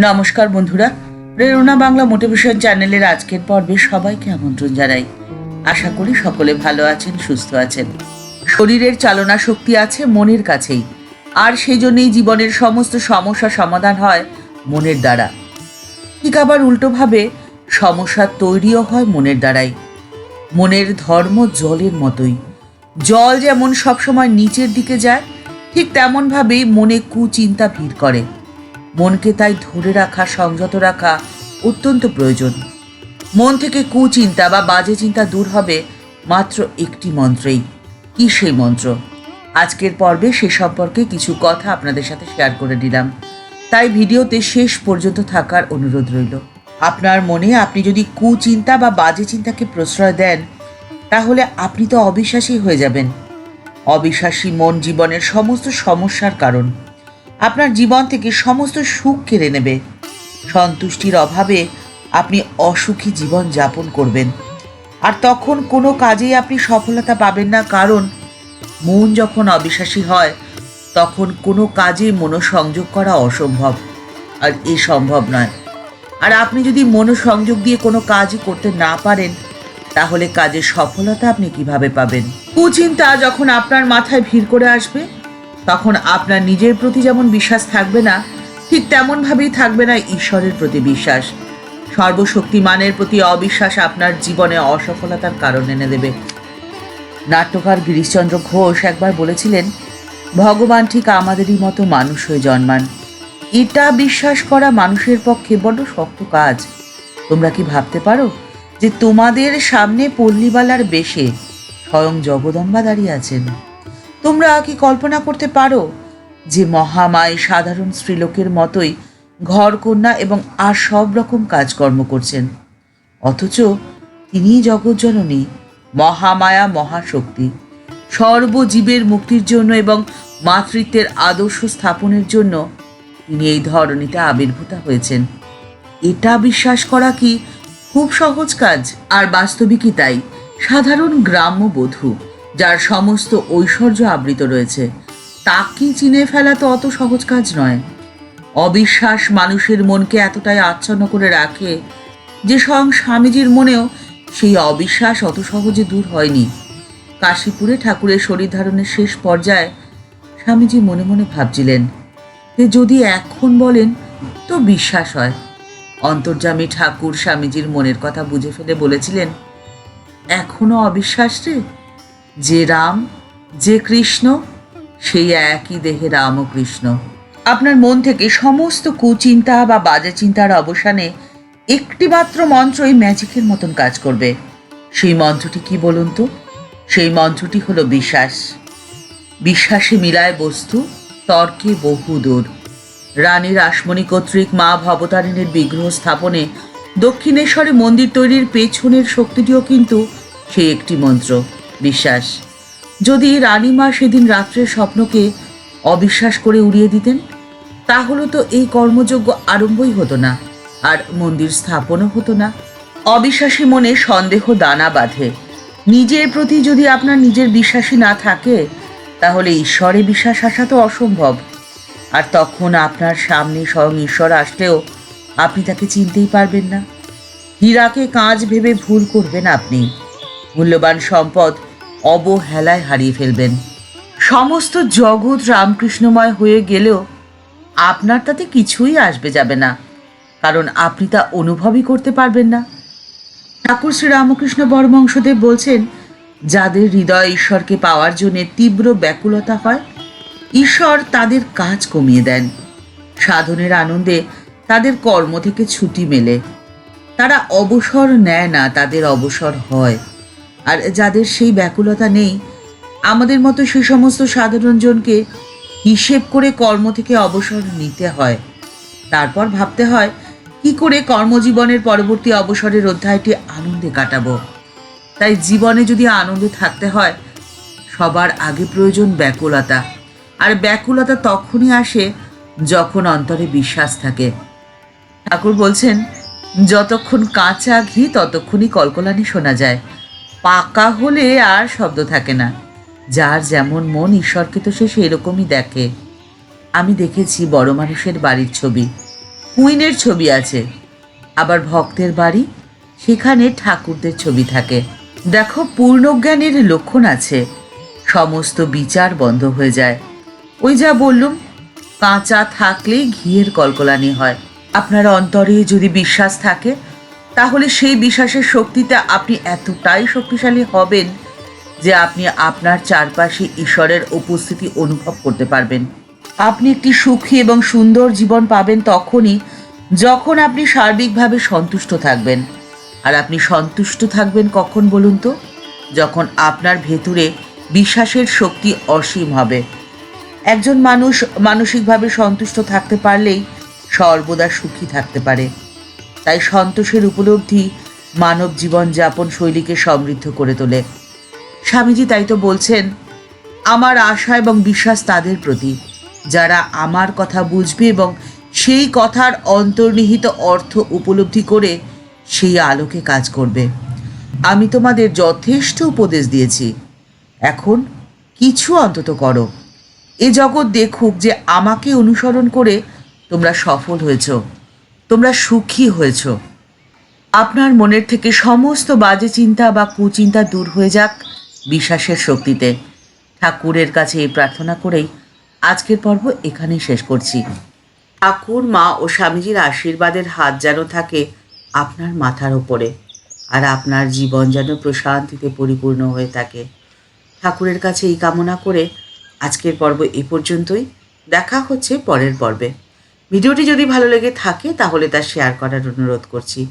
নমস্কার বন্ধুরা, প্রেরণা বাংলা মোটিভেশন চ্যানেলের আজকের পর্বে সবাইকে আমন্ত্রণ জানাই। আশা করি সকলে ভালো আছেন, সুস্থ আছেন। শরীরের চালনা শক্তি আছে মনের কাছেই, আর সেই জন্যই জীবনের সমস্ত সমস্যা সমাধান হয় মনের দ্বারা। ঠিক আবার উল্টোভাবে সমস্যা তৈরিও হয় মনের দ্বারাই। মনের ধর্ম জলের মতোই, জল যেমন সবসময় নিচের দিকে যায়, ঠিক তেমনভাবেই মনে কুচিন্তা ভিড় করে। মনকে তাই ধরে রাখা, সংযত রাখা অত্যন্ত প্রয়োজন। মন থেকে কুচিন্তা বা বাজে চিন্তা দূর হবে মাত্র একটি মন্ত্রেই। কি সেই মন্ত্র? আজকের পর্বে সে সম্পর্কে কিছু কথা আপনাদের সাথে শেয়ার করে নিলাম, তাই ভিডিওতে শেষ পর্যন্ত থাকার অনুরোধ রইল। আপনার মনে আপনি যদি কুচিন্তা বা বাজে চিন্তাকে প্রশ্রয় দেন, তাহলে আপনি তো অবিশ্বাসী হয়ে যাবেন। অবিশ্বাসী মন জীবনের সমস্ত সমস্যার কারণ। আপনার জীবন থেকে সমস্ত সুখ কেড়ে নেবে। সন্তুষ্টির অভাবে আপনি অসুখী জীবন যাপন করবেন, আর তখন কোনো কাজেই আপনি সফলতা পাবেন না। কারণ মন যখন অবিশ্বাসী হয়, তখন কোনো কাজে মনোসংযোগ করা অসম্ভব, আর এ সম্ভব নয়। আর আপনি যদি মনোসংযোগ দিয়ে কোনো কাজই করতে না পারেন, তাহলে কাজের সফলতা আপনি কিভাবে পাবেন? কুচিন্তা যখন আপনার মাথায় ভিড় করে আসবে, তখন আপনার নিজের প্রতি যেমন বিশ্বাস থাকবে না, ঠিক তেমনভাবেই থাকবে না ঈশ্বরের প্রতি বিশ্বাস। সর্বশক্তিমানের প্রতি অবিশ্বাস আপনার জীবনে অসফলতার কারণ এনে দেবে। নাট্যকার গিরিশচন্দ্র ঘোষ একবার বলেছিলেন, ভগবান ঠিক আমাদেরই মতো মানুষ হয়ে জন্মান। এটা বিশ্বাস করা মানুষের পক্ষে বড় শক্ত কাজ। তোমরা কি ভাবতে পারো যে তোমাদের সামনে পল্লীবালার বেশে স্বয়ং জগদম্বা দাঁড়িয়ে আছেন? তোমরা কি কল্পনা করতে পারো যে মহামায় সাধারণ স্ত্রীলোকের মতোই ঘরকন্যা এবং আর সব রকম কাজকর্ম করছেন? অথচ তিনিই জগৎজননী, মহামায়া, মহাশক্তি। সর্বজীবের মুক্তির জন্য এবং মাতৃত্বের আদর্শ স্থাপনের জন্য তিনি এই ধরনীতে আবির্ভূতা হয়েছেন। এটা বিশ্বাস করা কি খুব সহজ কাজ? আর বাস্তবিকই তাই। সাধারণ গ্রাম্য বধূ, যার সমস্ত ঐশ্বর্য আবৃত রয়েছে, তাকে চিনে ফেলা তো অত সহজ কাজ নয়। অবিশ্বাস মানুষের মনকে এতটাই আচ্ছন্ন করে রাখে যে স্বয়ং স্বামীজির মনেও সেই অবিশ্বাস অত সহজে দূর হয়নি। কাশীপুরে ঠাকুরের শরীর ধারণের শেষ পর্যায়ে স্বামীজি মনে মনে ভাবছিলেন যে যদি এখন বলেন তো বিশ্বাস হয়। অন্তর্যামী ঠাকুর স্বামীজির মনের কথা বুঝে ফেলে বলেছিলেন, এখনো অবিশ্বাস রে? যে রাম, যে কৃষ্ণ, সেই একই দেহে রাম ও কৃষ্ণ। আপনার মন থেকে সমস্ত কুচিন্তা বা বাজে চিন্তার অবসানে একটি মাত্র মন্ত্রই ম্যাজিকের মতন কাজ করবে। সেই মন্ত্রটি কি বলুন তো? সেই মন্ত্রটি হলো বিশ্বাস। বিশ্বাসে মিলায় বস্তু, তর্কে বহু দূর। রানী রাসমণি কর্তৃক মা ভবতারিণীর বিগ্রহ স্থাপনে দক্ষিণেশ্বরে মন্দির তৈরির পেছনের শক্তিটিও কিন্তু সেই একটি মন্ত্র, বিশ্বাস। যদি রানীমা সেদিন রাত্রের স্বপ্নকে অবিশ্বাস করে উড়িয়ে দিতেন, তাহলে তো এই কর্মযজ্ঞ আরম্ভই হতো না, আর মন্দির স্থাপনও হতো না। অবিশ্বাসী মনে সন্দেহ দানা বাঁধে। নিজের প্রতি যদি আপনার নিজের বিশ্বাসী না থাকে, তাহলে ঈশ্বরে বিশ্বাস আসা তো অসম্ভব। আর তখন আপনার সামনে স্বয়ং ঈশ্বর আসলেও আপনি তাকে চিনতেই পারবেন না। হীরাকে কাঁচ ভেবে ভুল করবেন আপনি। মূল্যবান সম্পদ অবহেলায় হারিয়ে ফেলবেন। সমস্ত জগৎ রামকৃষ্ণময় হয়ে গেলেও আপনার তাতে কিছুই আসবে যাবে না, কারণ আপনি তা অনুভবই করতে পারবেন না। ঠাকুর শ্রী রামকৃষ্ণ পরমহংসদেব বলছেন, যাদের হৃদয় ঈশ্বরকে পাওয়ার জন্য তীব্র ব্যাকুলতা হয়, ঈশ্বর তাদের কাজ কমিয়ে দেন। সাধনের আনন্দে তাদের কর্ম থেকে ছুটি মেলে। তারা অবসর নেয় না, তাদের অবসর হয়। আর যাদের সেই ব্যাকুলতা নেই, আমাদের মতো সে সমস্ত সাধারণ জনকে হিসেব করে কর্ম থেকে অবসর নিতে হয়। তারপর ভাবতে হয় কি করে কর্মজীবনের পরবর্তী অবসরের অধ্যায়টি আনন্দে কাটাবো। তাই জীবনে যদি আনন্দে থাকতে হয়, সবার আগে প্রয়োজন ব্যাকুলতা। আর ব্যাকুলতা তখনই আসে যখন অন্তরে বিশ্বাস থাকে। ঠাকুর বলছেন, যতক্ষণ কাঁচা ঘি ততক্ষণই কলকলানি শোনা যায়, পাকা হলে আর শব্দ থাকে না। যার যেমন মন, ঈশ্বরকে তো সে সেরকমই দেখে। আমি দেখেছি বড় মানুষের বাড়ির ছবি, কুইনের ছবি আছে, আবার ভক্তের বাড়ি, সেখানে ঠাকুরদের ছবি থাকে। দেখো, পূর্ণজ্ঞানের লক্ষণ আছে, সমস্ত বিচার বন্ধ হয়ে যায়। ওই যা বললুম, কাঁচা থাকলেই ঘিয়ের কলকলানি হয়। আপনার অন্তরে যদি বিশ্বাস থাকে, তাহলে সেই বিশ্বাসের শক্তিতে আপনি এতটাই শক্তিশালী হবেন যে আপনি আপনার চারপাশে ঈশ্বরের উপস্থিতি অনুভব করতে পারবেন। আপনি একটি সুখী এবং সুন্দর জীবন পাবেন তখনই যখন আপনি সার্বিকভাবে সন্তুষ্ট থাকবেন। আর আপনি সন্তুষ্ট থাকবেন কখন বলুন তো? যখন আপনার ভেতরে বিশ্বাসের শক্তি অসীম হবে। একজন মানুষ মানসিকভাবে সন্তুষ্ট থাকতে পারলেই সর্বদা সুখী থাকতে পারে। তাই সন্তোষের উপলব্ধি মানব জীবনযাপন শৈলীকে সমৃদ্ধ করে তোলে। স্বামীজি তাই তো বলছেন, আমার আশা এবং বিশ্বাস তাদের প্রতি যারা আমার কথা বুঝবে এবং সেই কথার অন্তর্নিহিত অর্থ উপলব্ধি করে সেই আলোকে কাজ করবে। আমি তোমাদের যথেষ্ট উপদেশ দিয়েছি, এখন কিছু অন্তত করো। এ জগৎ দেখুক যে আমাকে অনুসরণ করে তোমরা সফল হয়েছ, তোমরা সুখী হয়েছ। আপনার মনের থেকে সমস্ত বাজে চিন্তা বা কুচিন্তা দূর হয়ে যাক বিশ্বাসের শক্তিতে। ঠাকুরের কাছে এই প্রার্থনা করেই আজকের পর্ব এখানেই শেষ করছি। ঠাকুর, মা ও স্বামীজির আশীর্বাদের হাত যেন থাকে আপনার মাথার ওপরে, আর আপনার জীবন যেন প্রশান্তিতে পরিপূর্ণ হয়ে থাকে। ঠাকুরের কাছে এই কামনা করে আজকের পর্ব এ পর্যন্তই। দেখা হচ্ছে পরের পর্বে। ভিডিওটি যদি ভালো লেগে থাকে তাহলে তা শেয়ার করার অনুরোধ করছি।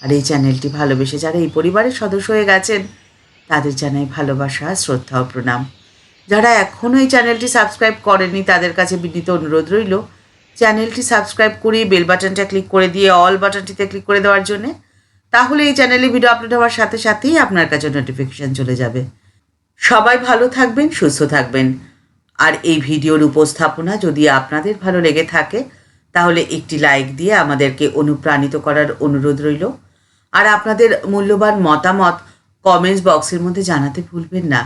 আর এই চ্যানেলটি ভালোবেসে যারা এই পরিবারের সদস্য হয়ে গেছেন তাদের জানাই ভালোবাসা, শ্রদ্ধা ও প্রণাম। যারা এখনও এই চ্যানেলটি সাবস্ক্রাইব করেননি তাদের কাছে বিনীত অনুরোধ রইল চ্যানেলটি সাবস্ক্রাইব করে বেল বাটনটা ক্লিক করে দিয়ে অল বাটনটিতে ক্লিক করে দেওয়ার জন্যে। তাহলে এই চ্যানেলে ভিডিও আপলোড হওয়ার সাথে সাথেই আপনার কাছে নোটিফিকেশান চলে যাবে। সবাই ভালো থাকবেন, সুস্থ থাকবেন। আর এই ভিডিওর উপস্থাপনা যদি আপনাদের ভালো লেগে থাকে তাহলে একটি লাইক দিয়ে আমাদেরকে অনুপ্রাণিত করার অনুরোধ রইল। আর আপনাদের মূল্যবান মতামত কমেন্টস বক্সের মধ্যে জানাতে ভুলবেন না।